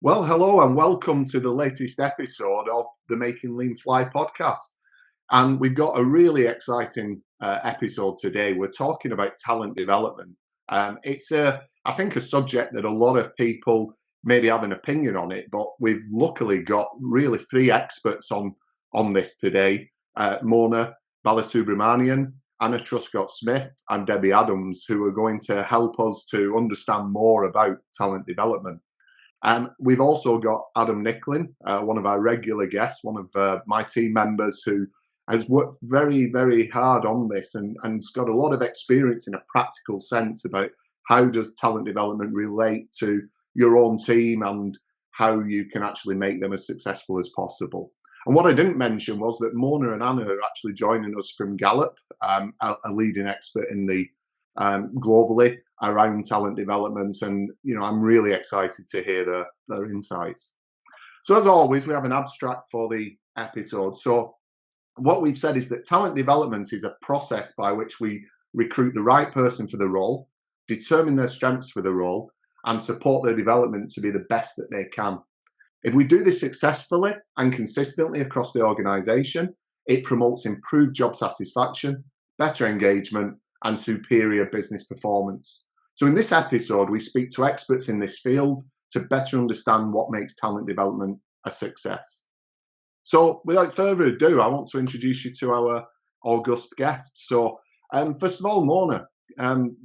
Well, hello and welcome to the latest episode of the Making Lean Fly podcast. And we've got a really exciting episode today. We're talking about talent development. I think, a subject that a lot of people maybe have an opinion on it, but we've luckily got really three experts on this today: Mona Balasubramanian, Anna Truscott-Smith, and Debbie Adams, who are going to help us to understand more about talent development. We've also got Adam Nicklin, one of our regular guests, one of my team members who has worked very, very hard on this and's got a lot of experience in a practical sense about how does talent development relate to your own team and how you can actually make them as successful as possible. And what I didn't mention was that Mona and Anna are actually joining us from Gallup, a leading expert in the globally around talent development, and I'm really excited to hear their insights. So as always, we have an abstract for the episode. So what we've said is that talent development is a process by which we recruit the right person for the role, determine their strengths for the role, and support their development to be the best that they can. If we do this successfully and consistently across the organisation, it promotes improved job satisfaction, better engagement, and superior business performance. So in this episode, we speak to experts in this field to better understand what makes talent development a success. So without further ado, I want to introduce you to our august guests. So first of all, Mona,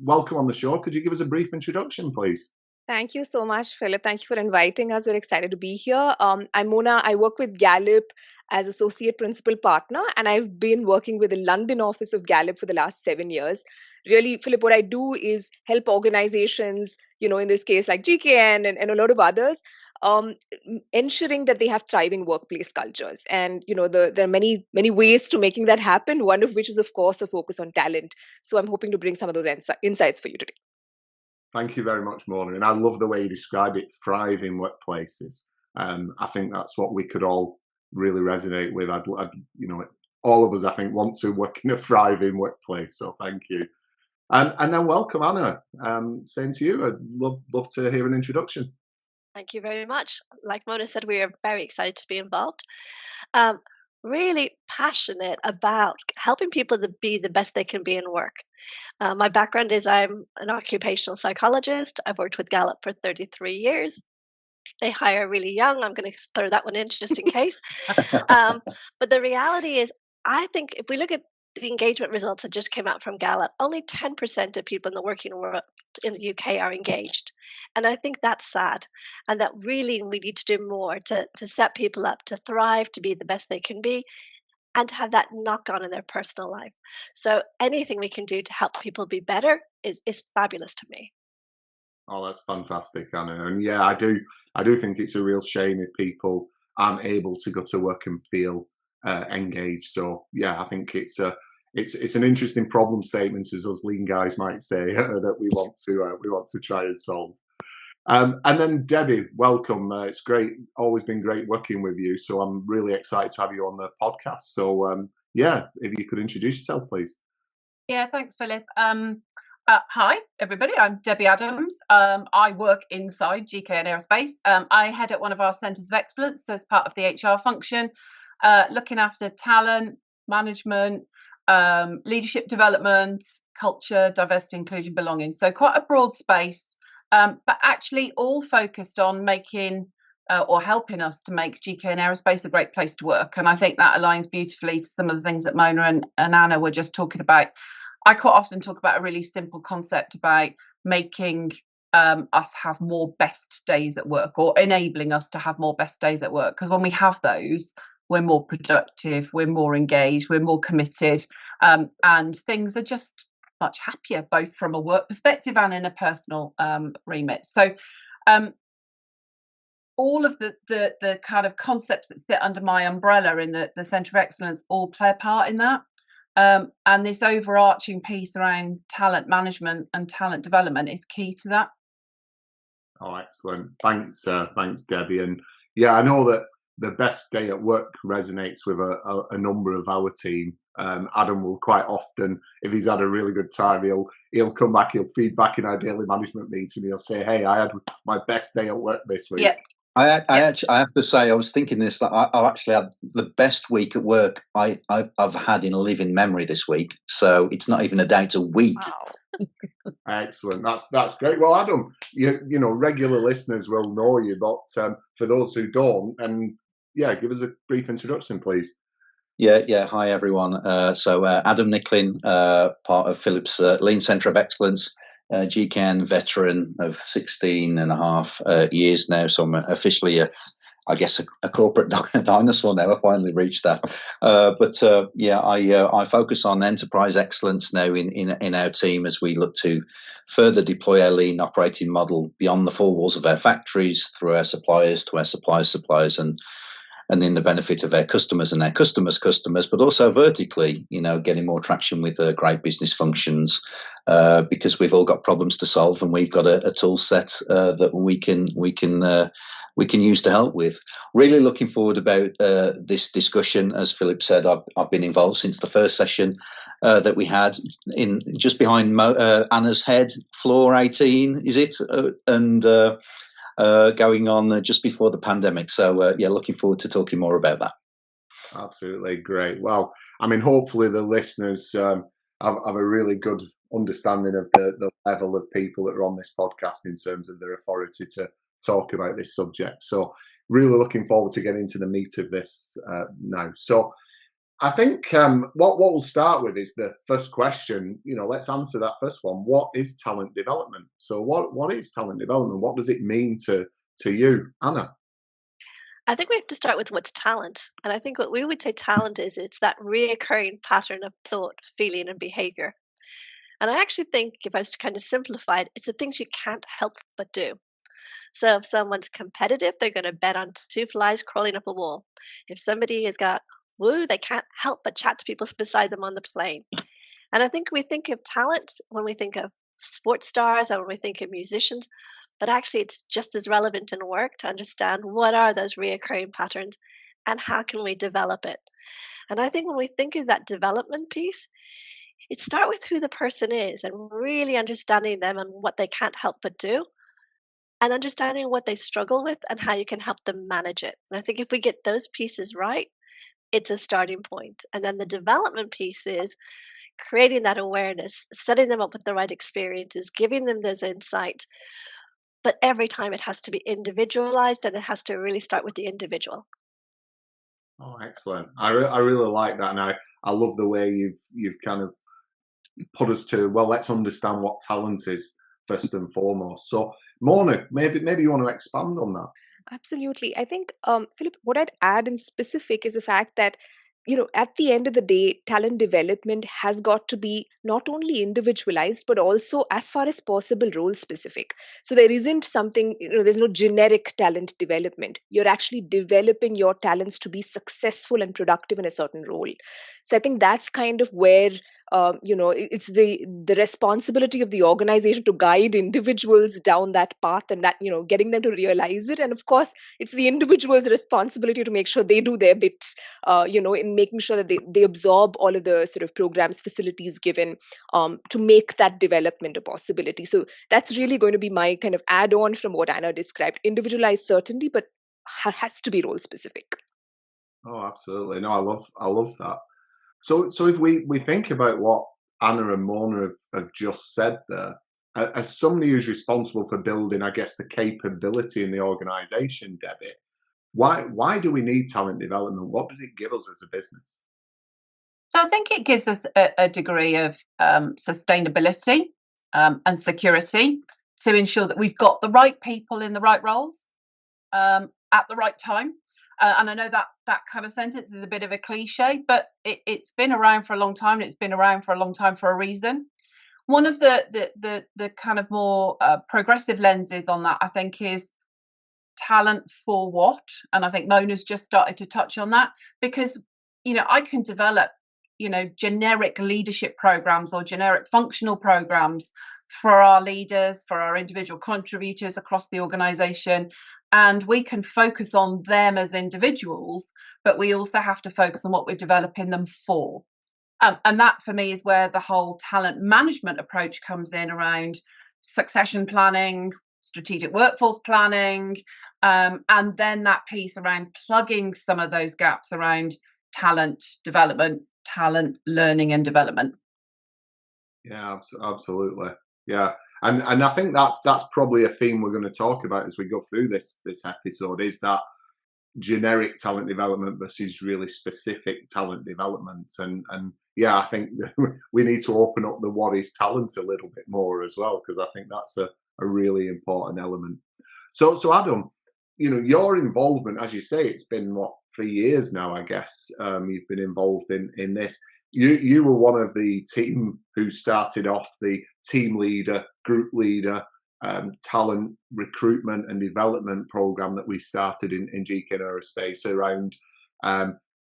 welcome on the show. Could you give us a brief introduction, please? Thank you so much, Philip. Thank you for inviting us. We're excited to be here. I'm Mona. I work with Gallup as Associate Principal Partner, and I've been working with the London office of Gallup for the last 7 years. Really, Philip, what I do is help organizations, in this case, like GKN and a lot of others, ensuring that they have thriving workplace cultures. And, there are many, many ways to making that happen, one of which is, of course, a focus on talent. So I'm hoping to bring some of those insights for you today. Thank you very much, Mona. And I love the way you describe it, thriving workplaces. I think that's what we could all really resonate with. All of us, I think, want to work in a thriving workplace. So thank you. And then welcome, Anna. Same to you. I'd love to hear an introduction. Thank you very much. Like Mona said, we are very excited to be involved. Really passionate about helping people to be the best they can be in work. My background is I'm an occupational psychologist. I've worked with Gallup for 33 years. They hire really young. I'm going to throw that one in just in case. But the reality is, I think if we look at the engagement results that just came out from Gallup, only 10% of people in the working world in the UK are engaged. And I think that's sad. And that really we need to do more to set people up to thrive, to be the best they can be, and to have that knock on in their personal life. So anything we can do to help people be better is fabulous to me. Oh, that's fantastic, Anna. And yeah, I do think it's a real shame if people aren't able to go to work and feel engaged. So yeah, I think it's an interesting problem statement, as us lean guys might say, that we want to try and solve. And then Debbie, welcome. It's great, always been great working with you. So I'm really excited to have you on the podcast. So yeah, if you could introduce yourself, please. Yeah, thanks, Philip. Hi, everybody. I'm Debbie Adams. I work inside GKN Aerospace. I head up one of our centres of excellence as part of the HR function, looking after talent, management, leadership development, culture, diversity, inclusion, belonging. So quite a broad space, but actually all focused on making or helping us to make GKN Aerospace a great place to work. And I think that aligns beautifully to some of the things that Mona and Anna were just talking about. I quite often talk about a really simple concept about making us have more best days at work, or enabling us to have more best days at work. Because when we have those, we're more productive, we're more engaged, we're more committed, and things are just much happier, both from a work perspective and in a personal remit. So all of the kind of concepts that sit under my umbrella in the Centre of Excellence all play a part in that. And this overarching piece around talent management and talent development is key to that. Oh, excellent. Thanks, Debbie. And yeah, I know that the best day at work resonates with a number of our team. Adam will quite often, if he's had a really good time, he'll come back, he'll feed back in our daily management meeting. He'll say, "Hey, I had my best day at work this week." Yeah. I actually, I have to say, I was thinking this, that I've actually had the best week at work I've had in living memory this week. So it's not even a day, it's a week. Wow. Excellent. That's great. Well, Adam, you know, regular listeners will know you, but for those who don't, and yeah, give us a brief introduction, please. Yeah. Hi, everyone. Adam Nicklin, part of Philip's Lean Centre of Excellence, GCAN veteran of 16 and a half years now. So I'm officially I guess a corporate dinosaur now. I finally reached that. I focus on enterprise excellence now in our team as we look to further deploy our lean operating model beyond the four walls of our factories, through our suppliers, to our suppliers, and in the benefit of our customers and our customers, but also vertically, you know, getting more traction with great business functions, because we've all got problems to solve, and we've got a tool set that we can use to help with. Really looking forward about this discussion. As Philip said, I've been involved since the first session that we had in just behind Anna's head, floor 18, is it? Going on just before the pandemic. So looking forward to talking more about that. Absolutely great. Well, I mean, hopefully the listeners have a really good understanding of the level of people that are on this podcast in terms of their authority to talk about this subject. So really looking forward to getting into the meat of this now. So I think what we'll start with is the first question. You know, let's answer that first one. What is talent development? So what is talent development? What does it mean to you, Anna? I think we have to start with what's talent. And I think what we would say talent is, it's that reoccurring pattern of thought, feeling, and behavior. And I actually think, if I was to kind of simplify it, it's the things you can't help but do. So if someone's competitive, they're going to bet on two flies crawling up a wall. If somebody has got woo, they can't help but chat to people beside them on the plane. And I think we think of talent when we think of sports stars and when we think of musicians, but actually it's just as relevant in work to understand what are those reoccurring patterns and how can we develop it. And I think when we think of that development piece, it starts with who the person is and really understanding them and what they can't help but do, and understanding what they struggle with and how you can help them manage it. And I think if we get those pieces right, it's a starting point. And then the development piece is creating that awareness, setting them up with the right experiences, giving them those insights. But every time it has to be individualized, and it has to really start with the individual. Oh, excellent. I really like that. And I love the way you've kind of put us to, well, let's understand what talent is first and foremost. So Mona, maybe you want to expand on that. Absolutely. I think, Philip, what I'd add in specific is the fact that, you know, at the end of the day, talent development has got to be not only individualized, but also, as far as possible, role specific. So there isn't something, you know, there's no generic talent development. You're actually developing your talents to be successful and productive in a certain role. So I think that's kind of where, it's the responsibility of the organization to guide individuals down that path, and that, you know, getting them to realize it. And of course, it's the individual's responsibility to make sure they do their bit, in making sure that they absorb all of the sort of programs, facilities given, to make that development a possibility. So that's really going to be my kind of add on from what Anna described. Individualized, certainly, but has to be role specific. Oh, absolutely. No, I love that. So if we think about what Anna and Mona have just said there, as somebody who's responsible for building, I guess, the capability in the organisation, Debbie, why do we need talent development? What does it give us as a business? So I think it gives us a degree of sustainability and security to ensure that we've got the right people in the right roles at the right time. And I know that kind of sentence is a bit of a cliche, but it's been around for a long time. And it's been around for a long time for a reason. One of the kind of more progressive lenses on that, I think, is talent for what? And I think Mona's just started to touch on that, because, you know, I can develop, you know, generic leadership programs or generic functional programs for our leaders, for our individual contributors across the organization. And we can focus on them as individuals, but we also have to focus on what we're developing them for. And that, for me, is where the whole talent management approach comes in, around succession planning, strategic workforce planning, and then that piece around plugging some of those gaps around talent development, talent learning and development. Yeah, absolutely. Yeah, and I think that's probably a theme we're going to talk about as we go through this episode, is that generic talent development versus really specific talent development. And yeah, I think we need to open up the what is talent a little bit more as well, because I think that's a really important element. So Adam, your involvement, as you say, it's been 3 years now, I guess. You've been involved in this. You were one of the team who started off the team leader, group leader, talent recruitment and development program that we started in GK Aerospace around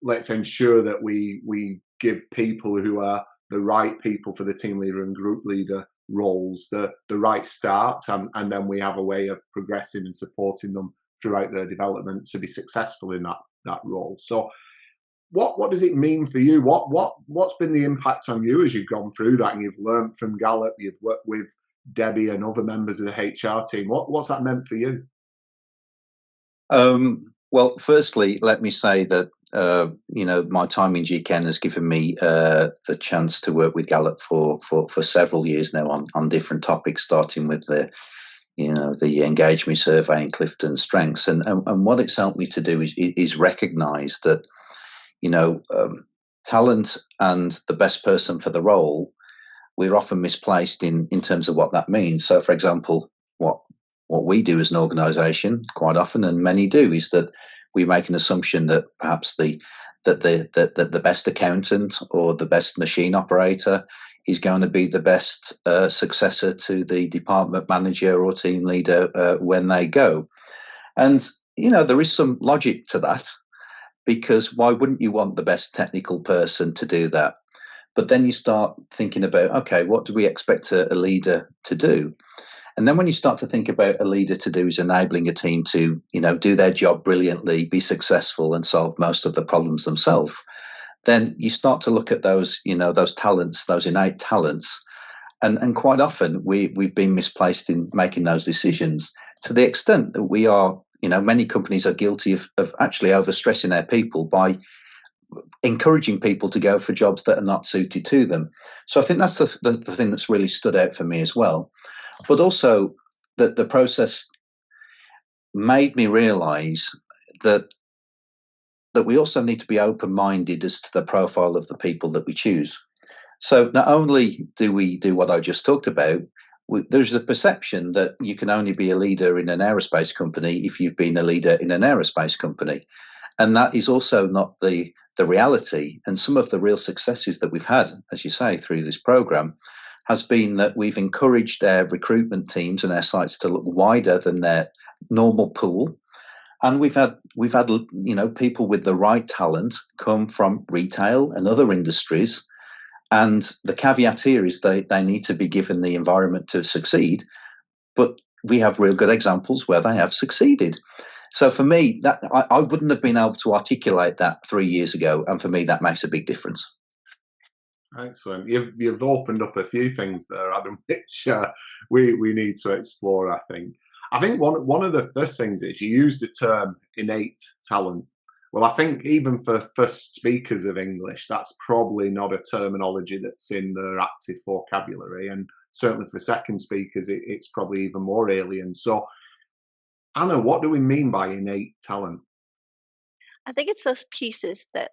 let's ensure that we give people who are the right people for the team leader and group leader roles the right start, and then we have a way of progressing and supporting them throughout their development to be successful in that role. So what does it mean for you? What's been the impact on you as you've gone through that and you've learned from Gallup, you've worked with Debbie and other members of the HR team? What's that meant for you? Well, firstly, let me say that my time in GKN has given me the chance to work with Gallup for several years now on different topics, starting with the Engage Me survey and Clifton Strengths, and what it's helped me to do is recognise that talent and the best person for the role, we're often misplaced in terms of what that means. So, for example, what we do as an organisation quite often, and many do, is that we make an assumption that perhaps the best accountant or the best machine operator is going to be the best successor to the department manager or team leader when they go. And there is some logic to that, because why wouldn't you want the best technical person to do that? But then you start thinking about, okay, what do we expect a leader to do? And then when you start to think about a leader to do is enabling a team to, do their job brilliantly, be successful and solve most of the problems themselves, then you start to look at those, those talents, those innate talents. And quite often we've been misplaced in making those decisions, to the extent that we are, many companies are guilty of actually overstressing their people by encouraging people to go for jobs that are not suited to them. So I think that's the thing that's really stood out for me as well. But also that the process made me realise that we also need to be open-minded as to the profile of the people that we choose. So not only do we do what I just talked about, there's a perception that you can only be a leader in an aerospace company if you've been a leader in an aerospace company. And that is also not the reality. And some of the real successes that we've had, as you say, through this program, has been that we've encouraged our recruitment teams and our sites to look wider than their normal pool. And we've had people with the right talent come from retail and other industries. And the caveat here is they need to be given the environment to succeed. But we have real good examples where they have succeeded. So for me, that I wouldn't have been able to articulate that 3 years ago. And for me, that makes a big difference. Excellent. You've opened up a few things there, Adam, which we need to explore, I think. I think one of the first things is you use the term innate talent. Well, I think even for first speakers of English, that's probably not a terminology that's in their active vocabulary. And certainly for second speakers, it's probably even more alien. So, Anna, what do we mean by innate talent? I think it's those pieces that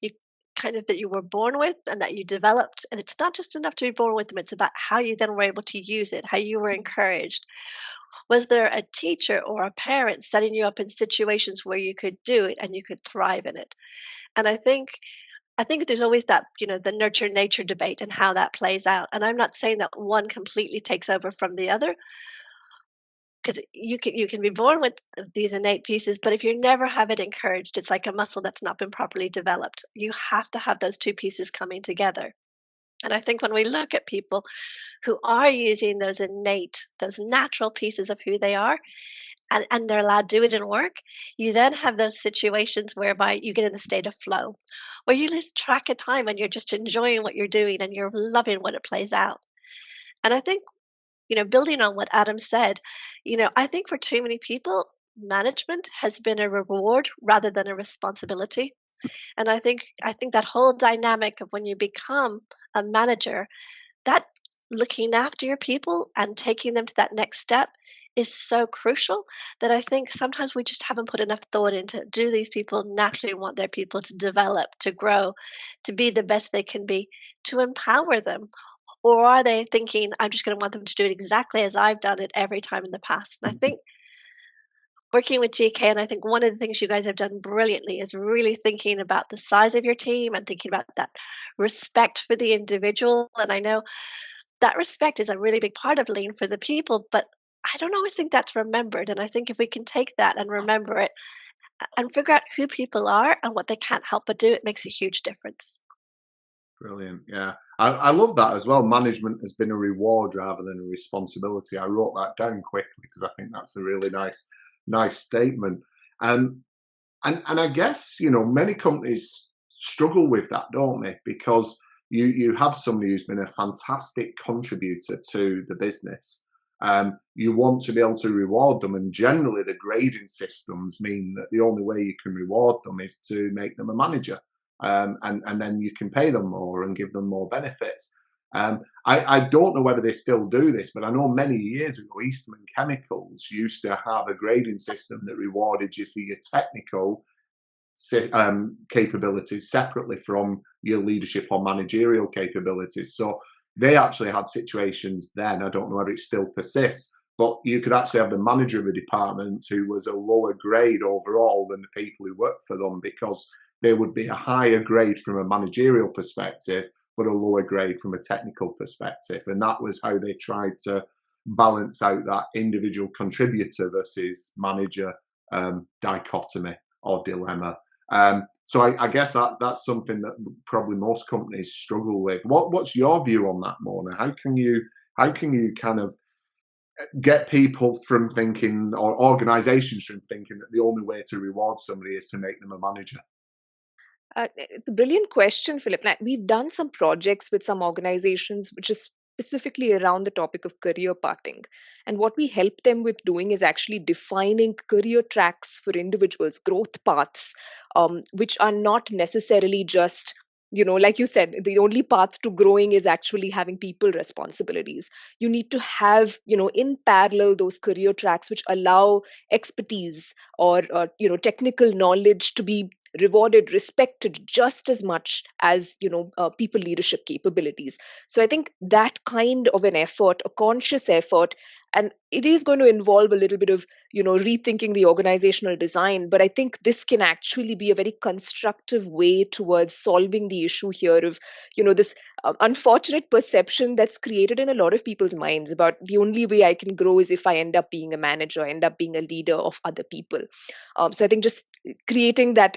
you were born with and that you developed. And it's not just enough to be born with them. It's about how you then were able to use it, how you were encouraged. Was there a teacher or a parent setting you up in situations where you could do it and you could thrive in it? And I think there's always that, the nurture nature debate and how that plays out. And I'm not saying that one completely takes over from the other, because you can be born with these innate pieces, but if you never have it encouraged, it's like a muscle that's not been properly developed. You have to have those two pieces coming together. And I think when we look at people who are using those innate, those natural pieces of who they are, and they're allowed to do it in work, you then have those situations whereby you get in the state of flow, where you lose track of time and you're just enjoying what you're doing and you're loving when it plays out. And I think building on what Adam said, I think for too many people, management has been a reward rather than a responsibility. And I think that whole dynamic of when you become a manager, that looking after your people and taking them to that next step is so crucial that I think sometimes we just haven't put enough thought into, do these people naturally want their people to develop, to grow, to be the best they can be, to empower them? Or are they thinking, I'm just going to want them to do it exactly as I've done it every time in the past? And I think working with GK, and I think one of the things you guys have done brilliantly is really thinking about the size of your team and thinking about that respect for the individual. And I know that respect is a really big part of lean for the people, but I don't always think that's remembered. And I think if we can take that and remember it and figure out who people are and what they can't help but do, it makes a huge difference. Brilliant. Yeah. I love that as well. Management has been a reward rather than a responsibility. I wrote that down quickly because I think that's a really nice statement. And I guess, many companies struggle with that, don't they? Because you have somebody who's been a fantastic contributor to the business. You want to be able to reward them, and generally the grading systems mean that the only way you can reward them is to make them a manager, and then you can pay them more and give them more benefits. I don't know whether they still do this, but I know many years ago Eastman Chemicals used to have a grading system that rewarded you for your technical capabilities separately from your leadership or managerial capabilities. So they actually had situations then, I don't know whether it still persists, but you could actually have the manager of a department who was a lower grade overall than the people who worked for them, because they would be a higher grade from a managerial perspective, but a lower grade from a technical perspective. And that was how they tried to balance out that individual contributor versus manager dichotomy or dilemma. So I guess that's something that probably most companies struggle with. What's your view on that, Mona? How can you kind of get people from thinking, or organizations from thinking, that the only way to reward somebody is to make them a manager? It's a brilliant question, Philip. Now, we've done some projects with some organizations which is specifically around the topic of career pathing. And what we help them with doing is actually defining career tracks for individuals, growth paths, which are not necessarily just, like you said, the only path to growing is actually having people responsibilities. You need to have, in parallel, those career tracks which allow expertise or technical knowledge to be rewarded, respected just as much as people leadership capabilities. So I think that kind of an effort, a conscious effort, and it is going to involve a little bit of rethinking the organizational design, but I think this can actually be a very constructive way towards solving the issue here of this unfortunate perception that's created in a lot of people's minds about the only way I can grow is if I end up being a manager, end up being a leader of other people. So I think just creating that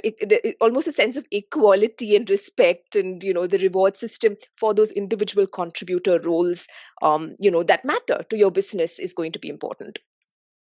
almost a sense of equality and respect, and the reward system for those individual contributor roles that matter to your business is going to be important.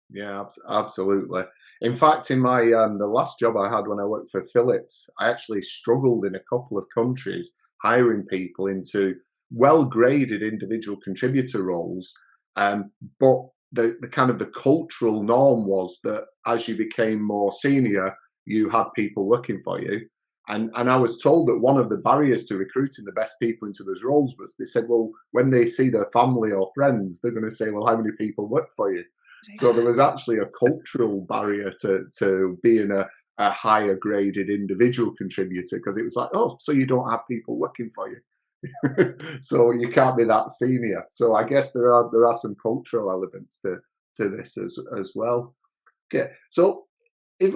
Yeah, absolutely. In fact, in my the last job I had when I worked for Philips, I actually struggled in a couple of countries hiring people into well-graded individual contributor roles, but the kind of the cultural norm was that as you became more senior, you had people looking for you. And I was told that one of the barriers to recruiting the best people into those roles was, they said, well, when they see their family or friends, they're going to say, well, how many people work for you? So there was actually a cultural barrier to being a higher graded individual contributor, because it was like, oh, so you don't have people working for you. So you can't be that senior. So I guess there are some cultural elements to this as well. Okay, so if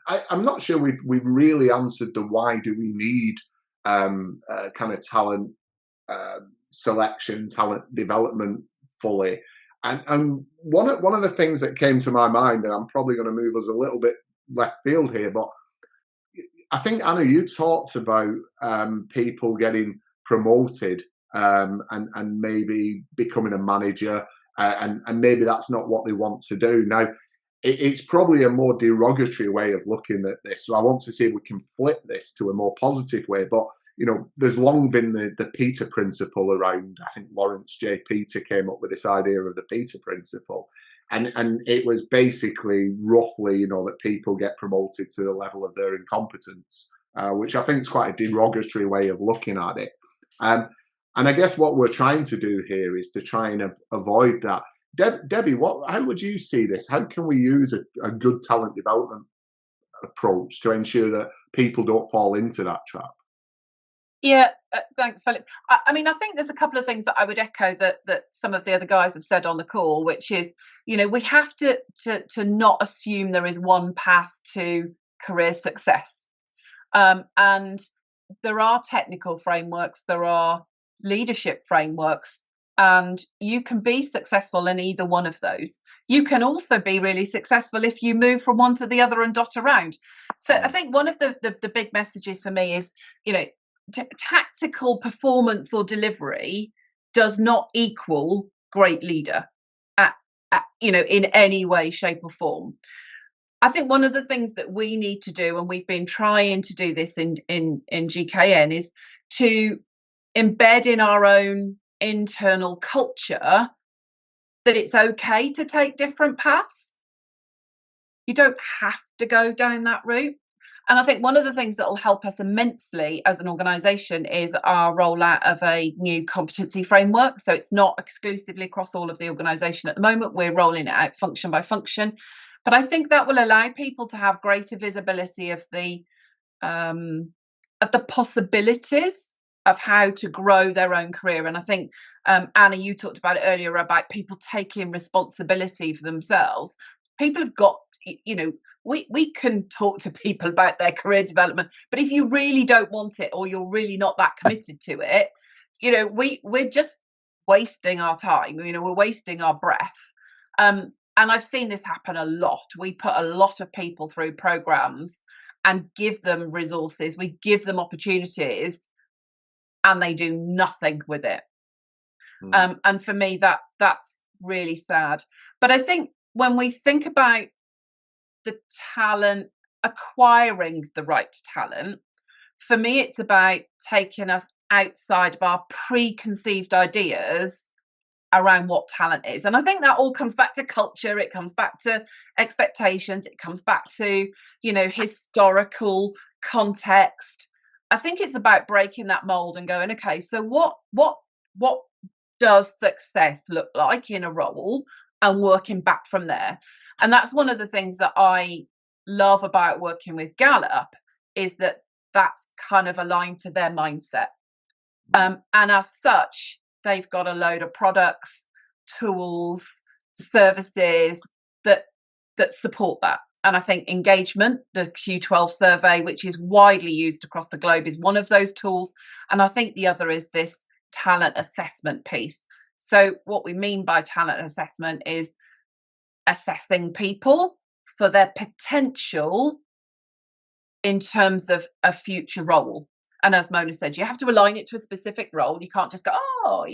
I'm not sure we've really answered the why do we need kind of talent selection, talent development fully. And one of the things that came to my mind, and I'm probably going to move us a little bit left field here, but I think, Anna, you talked about people getting promoted and maybe becoming a manager, and maybe that's not what they want to do. Now, it's probably a more derogatory way of looking at this, so I want to see if we can flip this to a more positive way. But there's long been the Peter principle around. I think Lawrence J. Peter came up with this idea of the Peter principle. And it was basically roughly, that people get promoted to the level of their incompetence, which I think is quite a derogatory way of looking at it. And I guess what we're trying to do here is to try and avoid that. Debbie, how would you see this? How can we use a good talent development approach to ensure that people don't fall into that trap? Yeah, thanks, Philip. I mean, I think there's a couple of things that I would echo that some of the other guys have said on the call, which is, we have to not assume there is one path to career success. And there are technical frameworks, there are leadership frameworks, and you can be successful in either one of those. You can also be really successful if you move from one to the other and dot around. So I think one of the big messages for me is, tactical performance or delivery does not equal great leader in any way, shape or form. I think one of the things that we need to do, and we've been trying to do this in GKN, is to embed in our own internal culture that it's okay to take different paths. You don't have to go down that route. And I think one of the things that will help us immensely as an organisation is our rollout of a new competency framework. So it's not exclusively across all of the organisation at the moment. We're rolling it out function by function. But I think that will allow people to have greater visibility of the possibilities of how to grow their own career. And I think, Anna, you talked about it earlier about people taking responsibility for themselves. People have got, we can talk to people about their career development, but if you really don't want it or you're really not that committed to it, we're just wasting our time. We're wasting our breath. And I've seen this happen a lot. We put a lot of people through programs and give them resources. We give them opportunities and they do nothing with it. And for me, that's really sad. But I think when we think about the talent, acquiring the right talent, for me, it's about taking us outside of our preconceived ideas around what talent is. And I think that all comes back to culture. It comes back to expectations. It comes back to, historical context. I think it's about breaking that mold and going, okay, so what does success look like in a role, and working back from there. And that's one of the things that I love about working with Gallup, is that that's kind of aligned to their mindset. And as such, they've got a load of products, tools, services that support that. And I think engagement, the Q12 survey, which is widely used across the globe, is one of those tools. And I think the other is this talent assessment piece. So what we mean by talent assessment is assessing people for their potential in terms of a future role. And as Mona said, you have to align it to a specific role. You can't just go,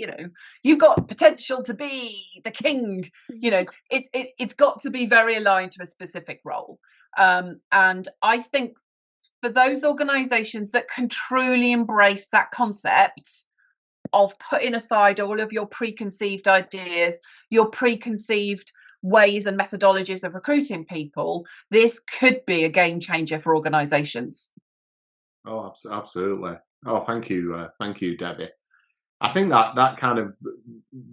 you've got potential to be the king. It's got to be very aligned to a specific role. And I think for those organisations that can truly embrace that concept of putting aside all of your preconceived ideas, your preconceived ways and methodologies of recruiting people, this could be a game changer for organisations. Oh, absolutely. Oh, thank you, Debbie. I think that kind of,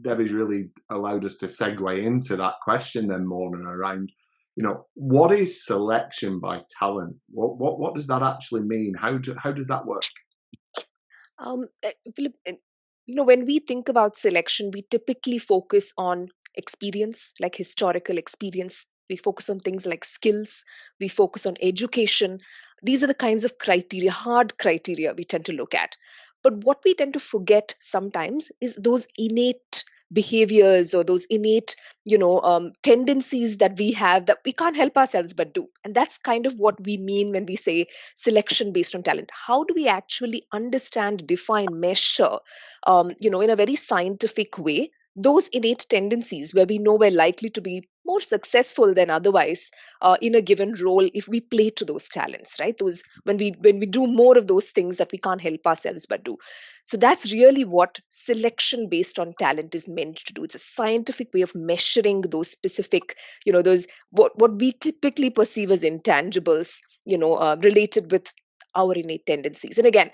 Debbie's really allowed us to segue into that question then, Mona, around, what is selection by talent? What does that actually mean? How does that work? Philip, when we think about selection, we typically focus on experience, like historical experience. We focus on things like skills. We focus on education. These are the kinds of criteria, hard criteria we tend to look at. But what we tend to forget sometimes is those innate behaviors or those innate, tendencies that we have that we can't help ourselves but do. And that's kind of what we mean when we say selection based on talent. How do we actually understand, define, measure, in a very scientific way, those innate tendencies where we know we're likely to be more successful than otherwise in a given role if we play to those talents, right? Those when we do more of those things that we can't help ourselves but do. So that's really what selection based on talent is meant to do. It's a scientific way of measuring those specific, those what we typically perceive as intangibles, related with our innate tendencies. And again,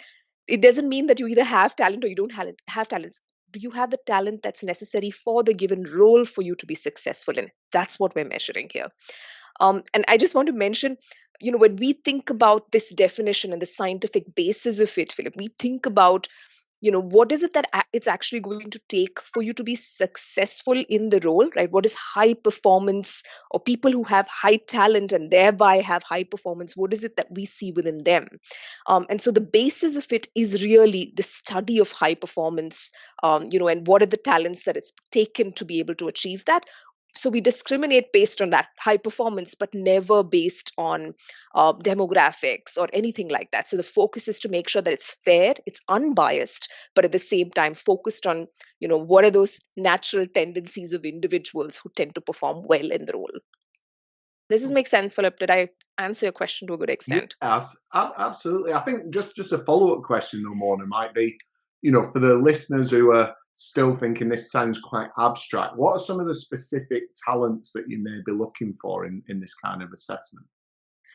it doesn't mean that you either have talent or you don't have talent. Do you have the talent that's necessary for the given role for you to be successful in? That's what we're measuring here. And I just want to mention, when we think about this definition and the scientific basis of it, Philip, we think about, what is it that it's actually going to take for you to be successful in the role, right? What is high performance, or people who have high talent and thereby have high performance? What is it that we see within them? And so the basis of it is really the study of high performance, and what are the talents that it's taken to be able to achieve that. So we discriminate based on that high performance, but never based on demographics or anything like that. So the focus is to make sure that it's fair, it's unbiased, but at the same time focused on, what are those natural tendencies of individuals who tend to perform well in the role. Does this make sense, Philip? Did I answer your question to a good extent? Yeah, absolutely. I think just a follow-up question, though, Mona, might be, for the listeners who are still thinking this sounds quite abstract, what are some of the specific talents that you may be looking for in this kind of assessment?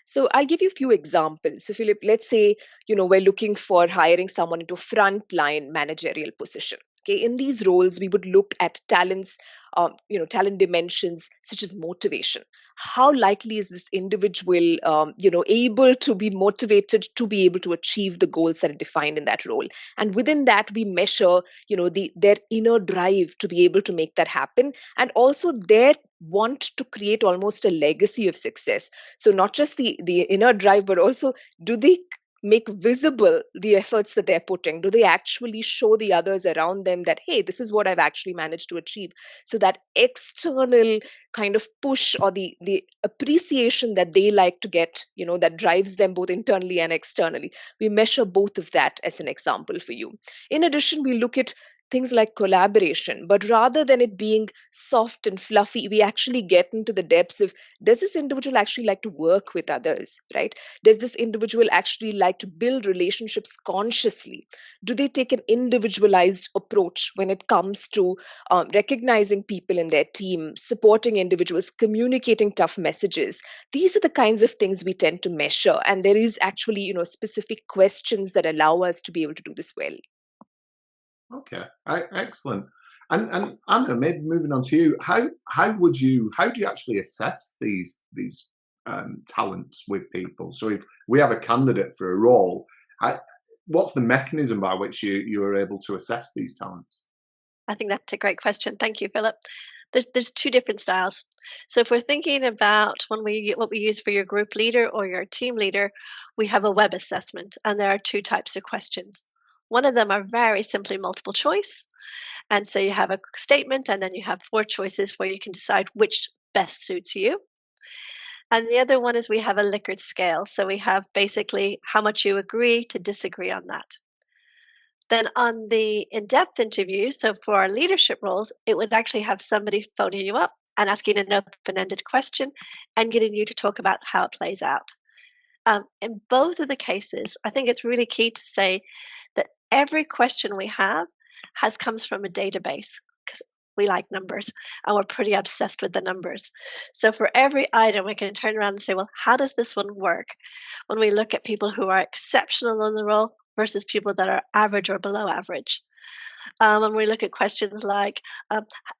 So I'll give you a few examples. So Philip, let's say, we're looking for hiring someone into a frontline managerial position. Okay, in these roles, we would look at talents, talent dimensions such as motivation. How likely is this individual, able to be motivated to be able to achieve the goals that are defined in that role? And within that, we measure, their inner drive to be able to make that happen, and also their want to create almost a legacy of success. So not just the inner drive, but also, do they make visible the efforts that they're putting? Do they actually show the others around them that, hey, this is what I've actually managed to achieve? So that external kind of push, or the appreciation that they like to get, that drives them both internally and externally. We measure both of that as an example for you. In addition, we look at things like collaboration, but rather than it being soft and fluffy, we actually get into the depths of, does this individual actually like to work with others, right? Does this individual actually like to build relationships consciously? Do they take an individualized approach when it comes to recognizing people in their team, supporting individuals, communicating tough messages? These are the kinds of things we tend to measure, and there is actually, specific questions that allow us to be able to do this well. Okay, excellent. And Anna, maybe moving on to you, how do you actually assess these talents with people? So if we have a candidate for a role, what's the mechanism by which you are able to assess these talents? I think that's a great question. Thank you, Philip. There's two different styles. So if we're thinking about what we use for your group leader or your team leader, we have a web assessment, and there are two types of questions. One of them are very simply multiple choice. And so you have a statement, and then you have 4 choices where you can decide which best suits you. And the other one is we have a Likert scale. So we have basically how much you agree to disagree on that. Then on the in-depth interview, so for our leadership roles, it would actually have somebody phoning you up and asking an open-ended question and getting you to talk about how it plays out. In both of the cases, I think it's really key to say that every question we have comes from a database, because we like numbers and we're pretty obsessed with the numbers. So for every item, we can turn around and say, well, how does this one work when we look at people who are exceptional in the role versus people that are average or below average? When we look at questions like,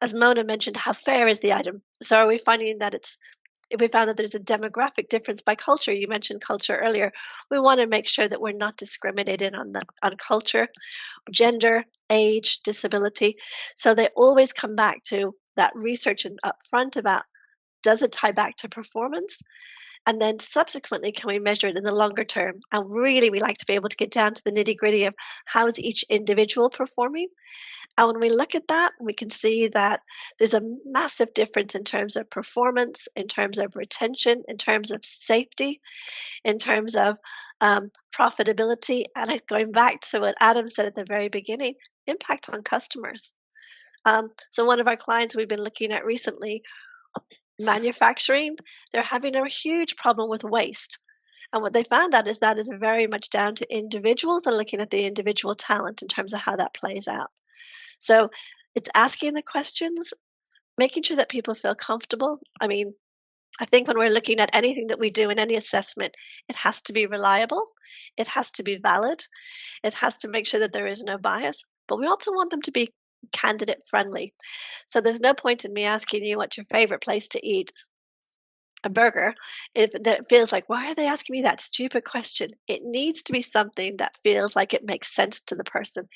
as Mona mentioned, how fair is the item? So are we finding that if we found that there's a demographic difference by culture, you mentioned culture earlier, we want to make sure that we're not discriminating on culture, gender, age, disability. So they always come back to that research up front about, does it tie back to performance? And then subsequently, can we measure it in the longer term? And really, we like to be able to get down to the nitty-gritty of how is each individual performing. And when we look at that, we can see that there's a massive difference in terms of performance, in terms of retention, in terms of safety, in terms of profitability, and going back to what Adam said at the very beginning, impact on customers. So one of our clients we've been looking at recently, manufacturing, they're having a huge problem with waste. And what they found out is that is very much down to individuals and looking at the individual talent in terms of how that plays out. So it's asking the questions, making sure that people feel comfortable. I mean, I think when we're looking at anything that we do in any assessment, it has to be reliable, it has to be valid, it has to make sure that there is no bias, but we also want them to be candidate friendly. So there's no point in me asking you what's your favorite place to eat a burger if that feels like, why are they asking me that stupid question? It needs to be something that feels like it makes sense to the person,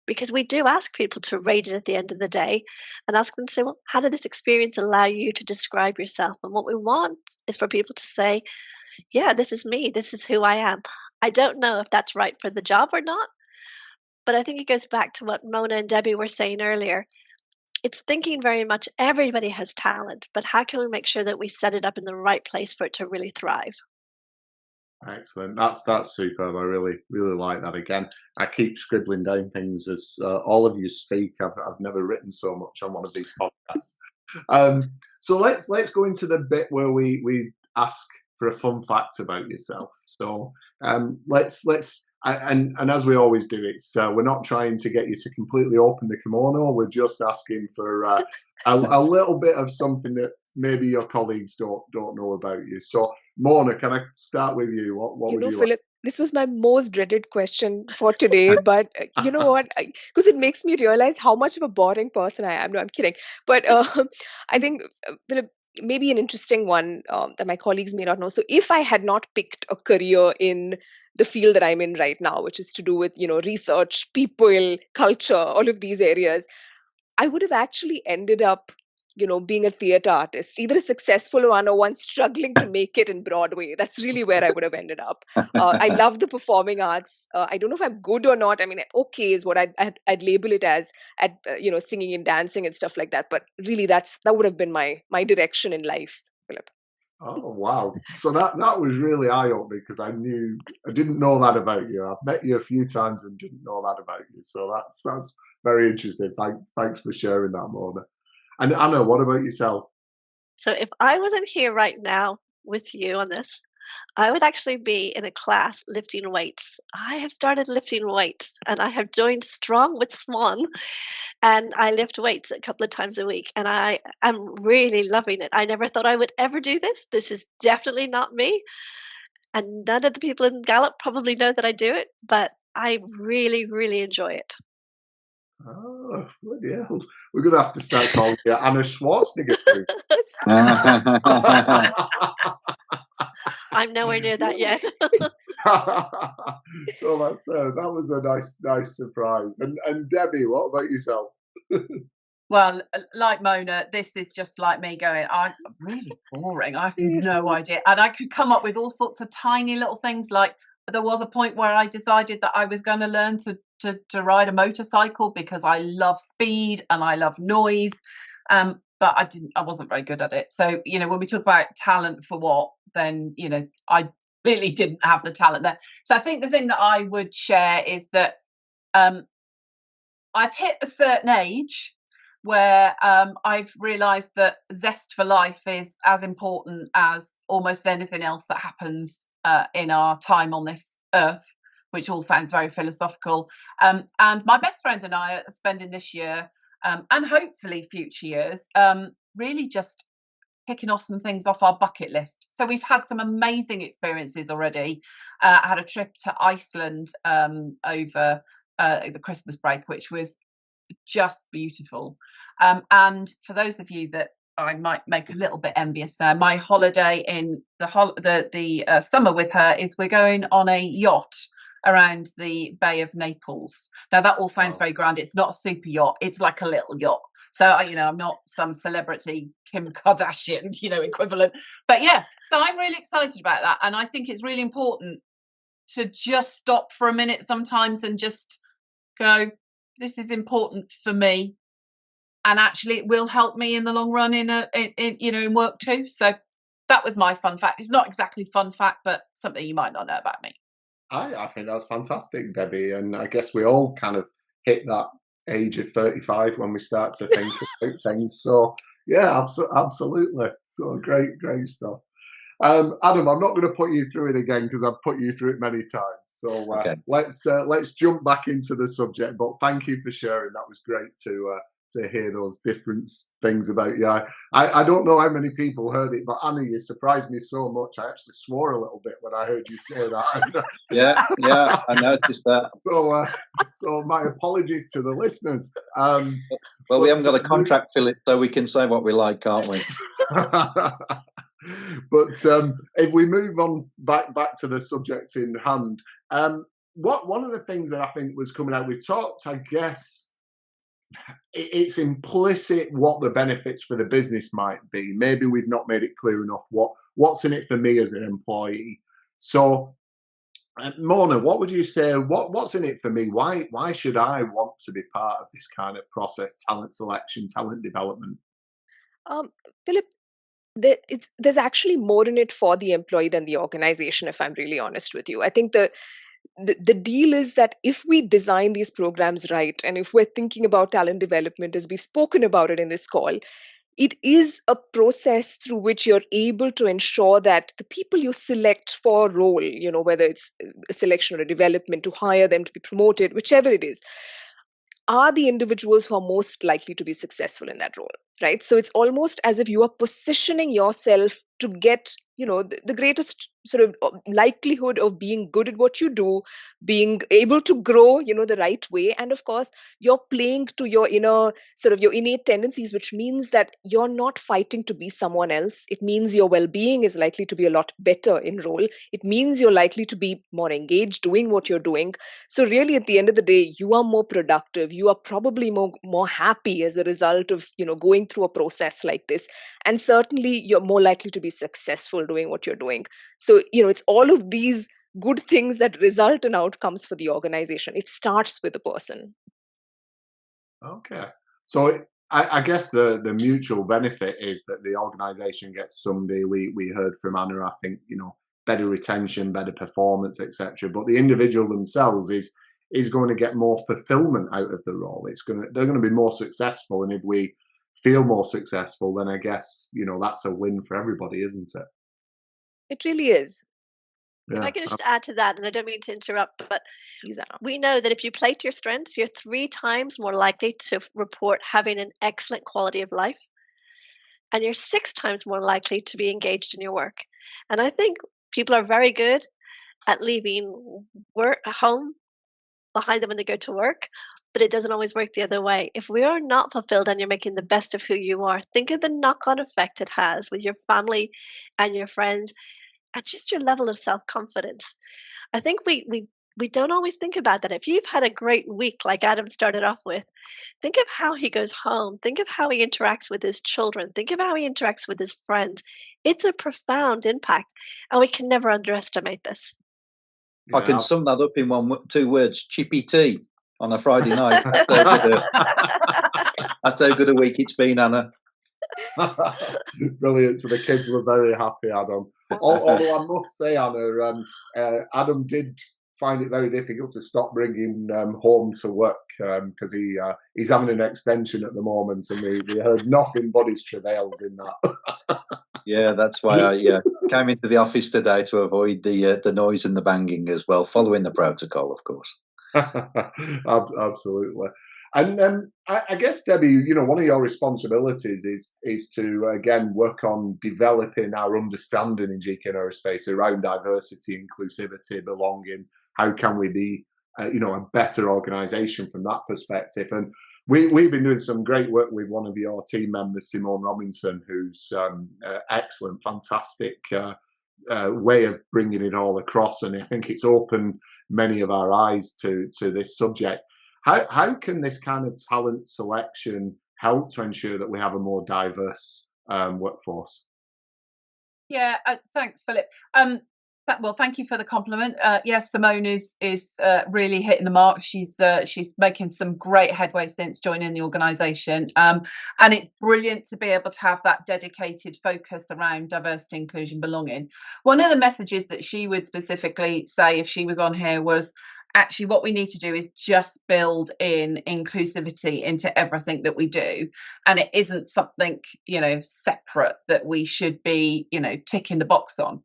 because we do ask people to rate it at the end of the day and ask them to say, well, how did this experience allow you to describe yourself? And what we want is for people to say, yeah, this is me, this is who I am. I don't know if that's right for the job or not, but I think it goes back to what Mona and Debbie were saying earlier. It's thinking very much everybody has talent, but how can we make sure that we set it up in the right place for it to really thrive? Excellent. That's superb. I really like that. Again, I keep scribbling down things as all of you speak. I've never written so much on one of these podcasts. So let's go into the bit where we ask for a fun fact about yourself. So let's and as we always do, it's we're not trying to get you to completely open the kimono. We're just asking for a little bit of something that maybe your colleagues don't know about you. So Mona, can I start with you? What would you Philip, this was my most dreaded question for today, but you know what? Because it makes me realize how much of a boring person I am. No, I'm kidding. But I think, Philip, maybe an interesting one that my colleagues may not know. So if I had not picked a career in the field that I'm in right now, which is to do with, research, people, culture, all of these areas, I would have actually ended up, being a theater artist, either a successful one or one struggling to make it in Broadway. That's really where I would have ended up. I love the performing arts. I don't know if I'm good or not. I mean, okay is what I'd label it as, at singing and dancing and stuff like that. But really, that would have been my direction in life, Philip. Oh wow! So that was really eye-opening, because I didn't know that about you. I've met you a few times and didn't know that about you. So that's very interesting. Thanks for sharing that, Mona. And Anna, what about yourself? So if I wasn't here right now with you on this, I would actually be in a class lifting weights. I have started lifting weights and I have joined Strong with Swan, and I lift weights a couple of times a week and I am really loving it. I never thought I would ever do this. This is definitely not me. And none of the people in Gallup probably know that I do it, but I really, really enjoy it. Oh, bloody hell. We're going to have to start calling you Anna Schwarzenegger. I'm nowhere near that yet. So that was a nice surprise. And Debbie, what about yourself? Well, like Mona, this is just like me going, I'm really boring. I have no idea. And I could come up with all sorts of tiny little things. Like, there was a point where I decided that I was going to learn to ride a motorcycle because I love speed and I love noise. But I wasn't very good at it. So, when we talk about talent for what, then, I really didn't have the talent there. So I think the thing that I would share is that I've hit a certain age where I've realised that zest for life is as important as almost anything else that happens in our time on this earth, which all sounds very philosophical. And my best friend and I are spending this year and hopefully future years really just ticking off some things off our bucket list. So we've had some amazing experiences already. I had a trip to Iceland over the Christmas break, which was just beautiful. And for those of you that I might make a little bit envious now, my holiday in the summer with her is we're going on a yacht around the Bay of Naples. Now that all sounds very grand. It's not a super yacht. It's like a little yacht. So, I'm not some celebrity Kim Kardashian, equivalent. But yeah, so I'm really excited about that. And I think it's really important to just stop for a minute sometimes and just go, this is important for me. And actually it will help me in the long run in work too. So that was my fun fact. It's not exactly fun fact, but something you might not know about me. I think that's fantastic, Debbie. And I guess we all kind of hit that age of 35 when we start to think about things. So Yeah, absolutely. So great stuff. Adam, I'm not going to put you through it again because I've put you through it many times. So Okay. let's jump back into the subject. But thank you for sharing. That was great to hear those different things about you. I don't know how many people heard it, but Anna, you surprised me so much. I actually swore a little bit when I heard you say that. Yeah, I noticed that. So my apologies to the listeners. Well, we haven't got a contract, Philip, so we can say what we like, can't we? But if we move on back to the subject in hand, one of the things that I think was coming out, we've talked, I guess, it's implicit what the benefits for the business might be. Maybe we've not made it clear enough what's in it for me as an employee. So, Mona, what would you say? What's in it for me? Why should I want to be part of this kind of process, talent selection, talent development? Philip, there's actually more in it for the employee than the organization, if I'm really honest with you. I think the deal is that if we design these programs right, and if we're thinking about talent development as we've spoken about it in this call, it is a process through which you're able to ensure that the people you select for a role, whether it's a selection or a development, to hire them to be promoted, whichever it is, are the individuals who are most likely to be successful in that role, right? So it's almost as if you are positioning yourself to get, the greatest sort of likelihood of being good at what you do, being able to grow, the right way. And of course, you're playing to your inner, sort of your innate tendencies, which means that you're not fighting to be someone else. It means your well-being is likely to be a lot better in role. It means you're likely to be more engaged doing what you're doing. So really, at the end of the day, you are more productive. You are probably more happy as a result of, going through a process like this. And certainly you're more likely to be successful doing what you're doing. So, it's all of these good things that result in outcomes for the organization. It starts with the person. Okay. So I guess the mutual benefit is that the organization gets somebody, we heard from Anna, I think, better retention, better performance, etc. But the individual themselves is going to get more fulfillment out of the role. They're going to be more successful. And if we feel more successful, then I guess, that's a win for everybody, isn't it? It really is. Yeah. If I can just add to that, and I don't mean to interrupt, but we know that if you play to your strengths, you're 3 times more likely to report having an excellent quality of life, and you're 6 times more likely to be engaged in your work. And I think people are very good at leaving work home behind them when they go to work, but it doesn't always work the other way. If we are not fulfilled and you're making the best of who you are, think of the knock-on effect it has with your family and your friends and just your level of self-confidence. I think we don't always think about that. If you've had a great week, like Adam started off with, think of how he goes home. Think of how he interacts with his children. Think of how he interacts with his friends. It's a profound impact, and we can never underestimate this. Yeah. I can sum that up in 2 words: chippy tea on a Friday night. That's how good a week it's been, Anna. Brilliant. So the kids were very happy, Adam. Although I must say, Anna, Adam did find it very difficult to stop bringing home to work because he's having an extension at the moment, and we heard nothing but his travails in that. Yeah, that's why I came into the office today to avoid the noise and the banging as well, following the protocol, of course. Absolutely. And I guess, Debbie, one of your responsibilities is to, again, work on developing our understanding in GK Aerospace around diversity, inclusivity, belonging. How can we be, a better organisation from that perspective? And we've been doing some great work with one of your team members, Simone Robinson, who's excellent, fantastic way of bringing it all across. And I think it's opened many of our eyes to this subject. How can this kind of talent selection help to ensure that we have a more diverse workforce? Yeah, thanks, Philip. Well, thank you for the compliment. Yes, Simone is really hitting the mark. She's making some great headway since joining the organisation, and it's brilliant to be able to have that dedicated focus around diversity, inclusion, belonging. One of the messages that she would specifically say if she was on here was, actually what we need to do is just build in inclusivity into everything that we do, and it isn't something, you know, separate that we should be, you know, ticking the box on.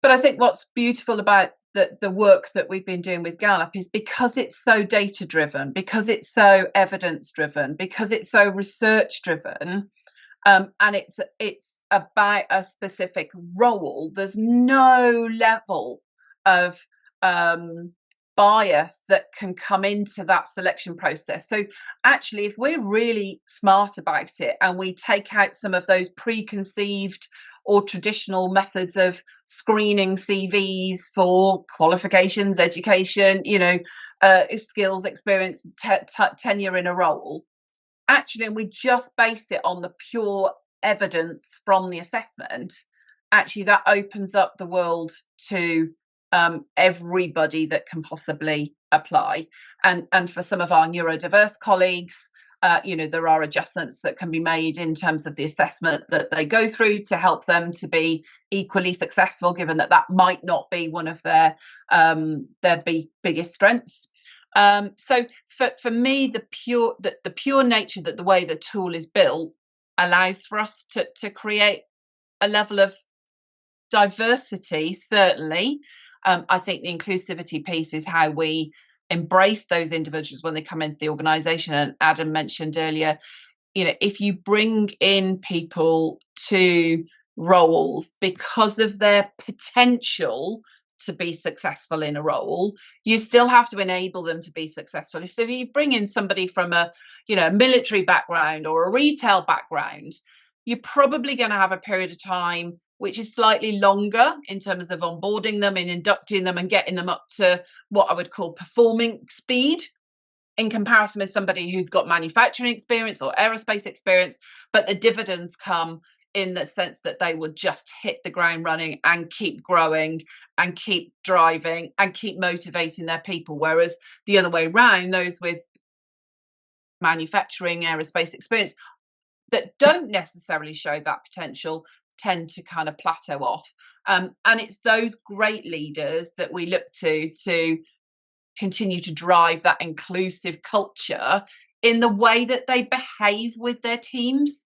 But I think what's beautiful about the work that we've been doing with Gallup is because it's so data driven, because it's so evidence driven, because it's so research driven, and it's about a specific role. There's no level of bias that can come into that selection process. So actually, if we're really smart about it and we take out some of those preconceived or traditional methods of screening CVs for qualifications, education, you know, skills, experience, tenure in a role, actually, and we just base it on the pure evidence from the assessment, actually that opens up the world to everybody that can possibly apply. And for some of our neurodiverse colleagues, you know, there are adjustments that can be made in terms of the assessment that they go through to help them to be equally successful, given that that might not be one of their biggest strengths. So for me, the pure nature that the way the tool is built allows for us to create a level of diversity. Certainly, I think the inclusivity piece is how we embrace those individuals when they come into the organisation. And Adam mentioned earlier, you know, if you bring in people to roles because of their potential to be successful in a role, you still have to enable them to be successful. So if you bring in somebody from a, you know, military background or a retail background, you're probably going to have a period of time which is slightly longer in terms of onboarding them and inducting them and getting them up to what I would call performing speed, in comparison with somebody who's got manufacturing experience or aerospace experience. But the dividends come in the sense that they will just hit the ground running and keep growing and keep driving and keep motivating their people. Whereas the other way around, those with manufacturing, aerospace experience that don't necessarily show that potential tend to kind of plateau off. And it's those great leaders that we look to continue to drive that inclusive culture in the way that they behave with their teams.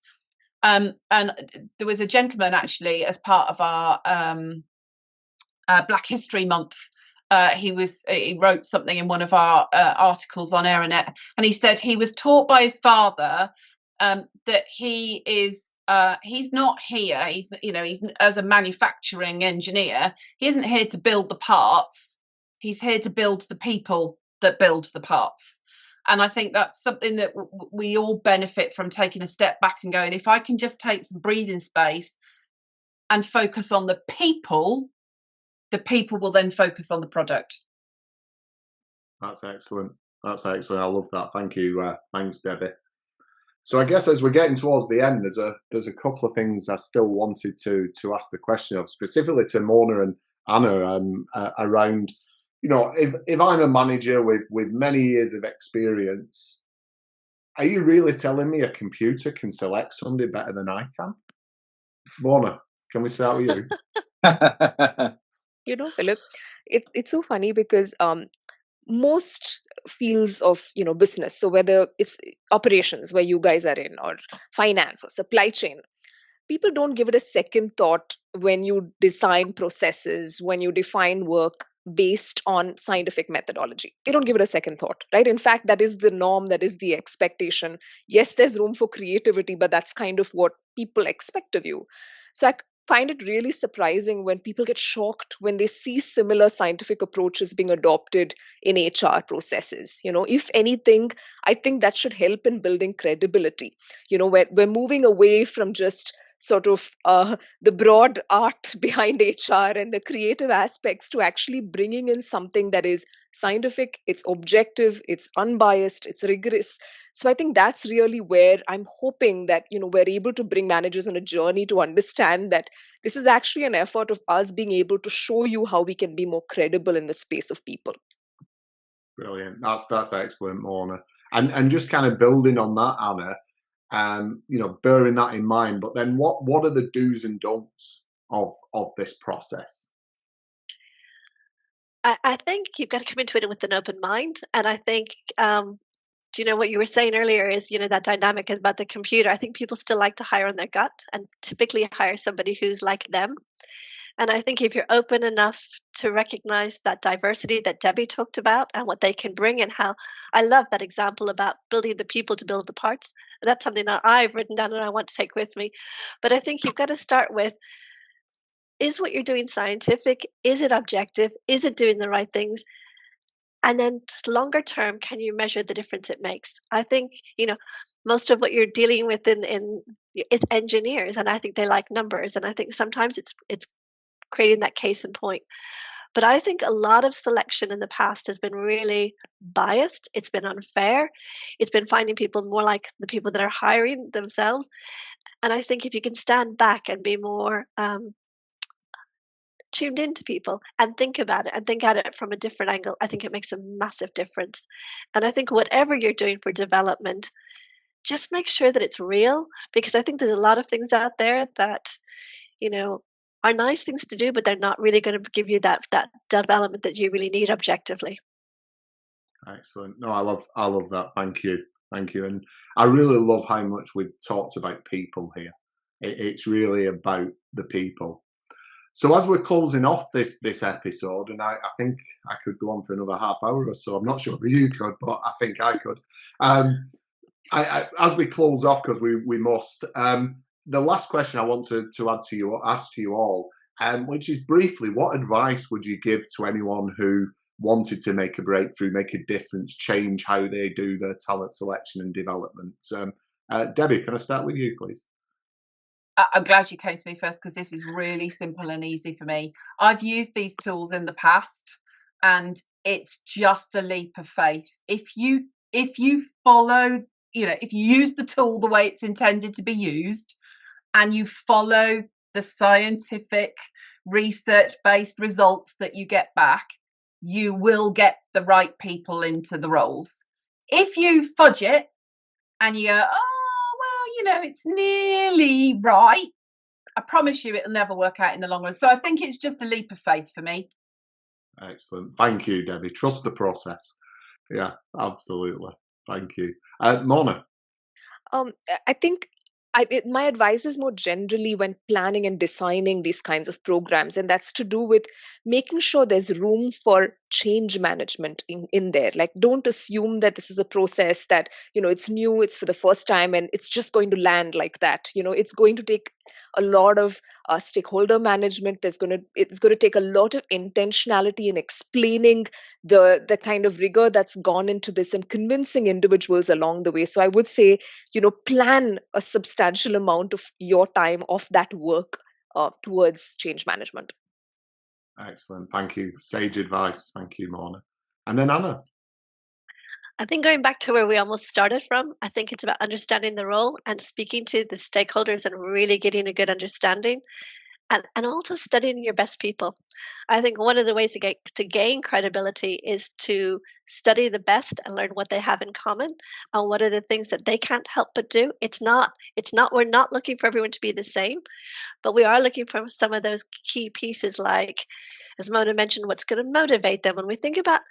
And there was a gentleman actually, as part of our Black History Month, he wrote something in one of our articles on Aeronet, and he said he was taught by his father that he's not here. He's as a manufacturing engineer, he isn't here to build the parts. He's here to build the people that build the parts. And I think that's something that we all benefit from, taking a step back and going, if I can just take some breathing space and focus on the people will then focus on the product. That's excellent. That's excellent. I love that. Thank you. Thanks, Debbie. So I guess as we're getting towards the end, there's a couple of things I still wanted to ask the question of, specifically to Mona and Anna, around, you know, if I'm a manager with many years of experience, are you really telling me a computer can select somebody better than I can? Mona, can we start with you? You know, Philip, it's so funny because most fields of, you know, business, so whether it's operations where you guys are in, or finance or supply chain, people don't give it a second thought when you design processes, when you define work based on scientific methodology. They don't give it a second thought, right? In fact, that is the norm, that is the expectation. Yes, there's room for creativity, but that's kind of what people expect of you. So I find it really surprising when people get shocked when they see similar scientific approaches being adopted in HR processes. You know, if anything, I think that should help in building credibility. You know, we're moving away from just sort of the broad art behind HR and the creative aspects to actually bringing in something that is scientific, it's objective, it's unbiased, it's rigorous. So I think that's really where I'm hoping that, you know, we're able to bring managers on a journey to understand that this is actually an effort of us being able to show you how we can be more credible in the space of people. Brilliant. That's excellent, Mona. And just kind of building on that, Anna, you know, bearing that in mind, but then what are the do's and don'ts of this process? I think you've got to come into it with an open mind. And I think, do you know what you were saying earlier is, that dynamic about the computer. I think people still like to hire on their gut and typically hire somebody who's like them. And I think if you're open enough to recognize that diversity that Debbie talked about and what they can bring, and how I love that example about building the people to build the parts. That's something that I've written down and I want to take with me. But I think you've got to start with, is what you're doing scientific? Is it objective? Is it doing the right things? And then longer term, can you measure the difference it makes? I think, most of what you're dealing with in is engineers, and I think they like numbers, and I think sometimes it's creating that case in point. But I think a lot of selection in the past has been really biased. It's been unfair. It's been finding people more like the people that are hiring themselves. And I think if you can stand back and be more tuned into people and think about it and think at it from a different angle, I think it makes a massive difference. And I think whatever you're doing for development, just make sure that it's real, because I think there's a lot of things out there that, are nice things to do, but they're not really going to give you that development that you really need objectively. Excellent. No, I love that. Thank you. And I really love how much we've talked about people here. It's really about the people. So as we're closing off this episode, and I think I could go on for another half hour or so. I'm not sure if you could, but I think I could. As we close off, because we must. The last question I want to ask to you all, which is briefly, what advice would you give to anyone who wanted to make a breakthrough, make a difference, change how they do their talent selection and development? Debbie, can I start with you, please? I'm glad you came to me first, because this is really simple and easy for me. I've used these tools in the past, and it's just a leap of faith. If you follow, if you use the tool the way it's intended to be used, and you follow the scientific research-based results that you get back, you will get the right people into the roles. If you fudge it and you go, it's nearly right, I promise you it'll never work out in the long run. So I think it's just a leap of faith for me. Excellent. Thank you, Debbie. Trust the process. Yeah, absolutely. Thank you. Mona? I think my advice is more generally when planning and designing these kinds of programs, and that's to do with making sure there's room for change management in there. Like, don't assume that this is a process that, it's new, it's for the first time, and it's just going to land like that. It's going to take a lot of stakeholder management. It's going to take a lot of intentionality in explaining the kind of rigor that's gone into this and convincing individuals along the way. So I would say, plan a substantial amount of your time of that work towards change management. Excellent. Thank you. Sage advice. Thank you, Mona. And then Anna. I think going back to where we almost started from, I think it's about understanding the role and speaking to the stakeholders and really getting a good understanding, and also studying your best people. I think one of the ways to gain credibility is to study the best and learn what they have in common and what are the things that they can't help but do. We're not looking for everyone to be the same, but we are looking for some of those key pieces, like, as Mona mentioned, what's going to motivate them. When we think about,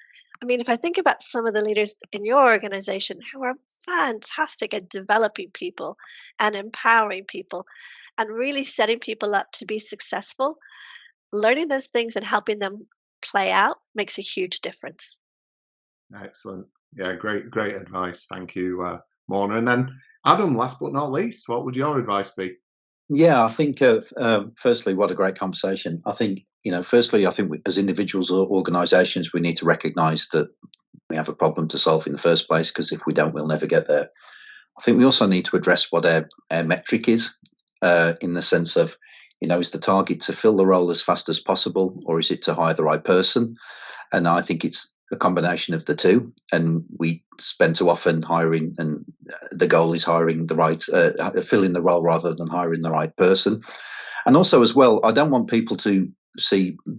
if I think about some of the leaders in your organization who are fantastic at developing people and empowering people and really setting people up to be successful, learning those things and helping them play out makes a huge difference. Excellent. Yeah, great advice. Thank you, Mona. And then Adam, last but not least, what would your advice be? Yeah, I think firstly, what a great conversation. I think, firstly, I think as individuals or organisations, we need to recognise that we have a problem to solve in the first place, because if we don't, we'll never get there. I think we also need to address what our metric is, in the sense of, is the target to fill the role as fast as possible, or is it to hire the right person? And I think it's a combination of the two, and we spend too often hiring, and the goal is hiring the right, filling the role rather than hiring the right person. And also, as well, I don't want people to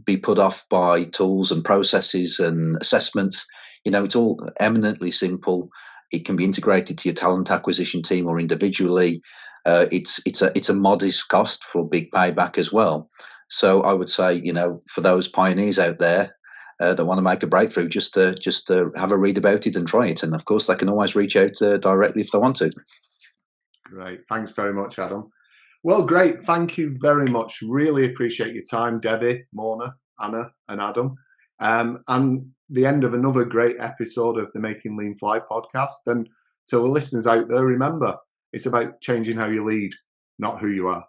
be put off by tools and processes and assessments. It's all eminently simple. It can be integrated to your talent acquisition team or individually. It's a modest cost for big payback as well. So I would say, for those pioneers out there, that want to make a breakthrough, just to have a read about it and try it. And of course, they can always reach out directly if they want to. Great. Thanks very much, Adam. Well, great. Thank you very much. Really appreciate your time, Debbie, Mona, Anna, and Adam. And the end of another great episode of the Making Lean Fly podcast. And to the listeners out there, remember, it's about changing how you lead, not who you are.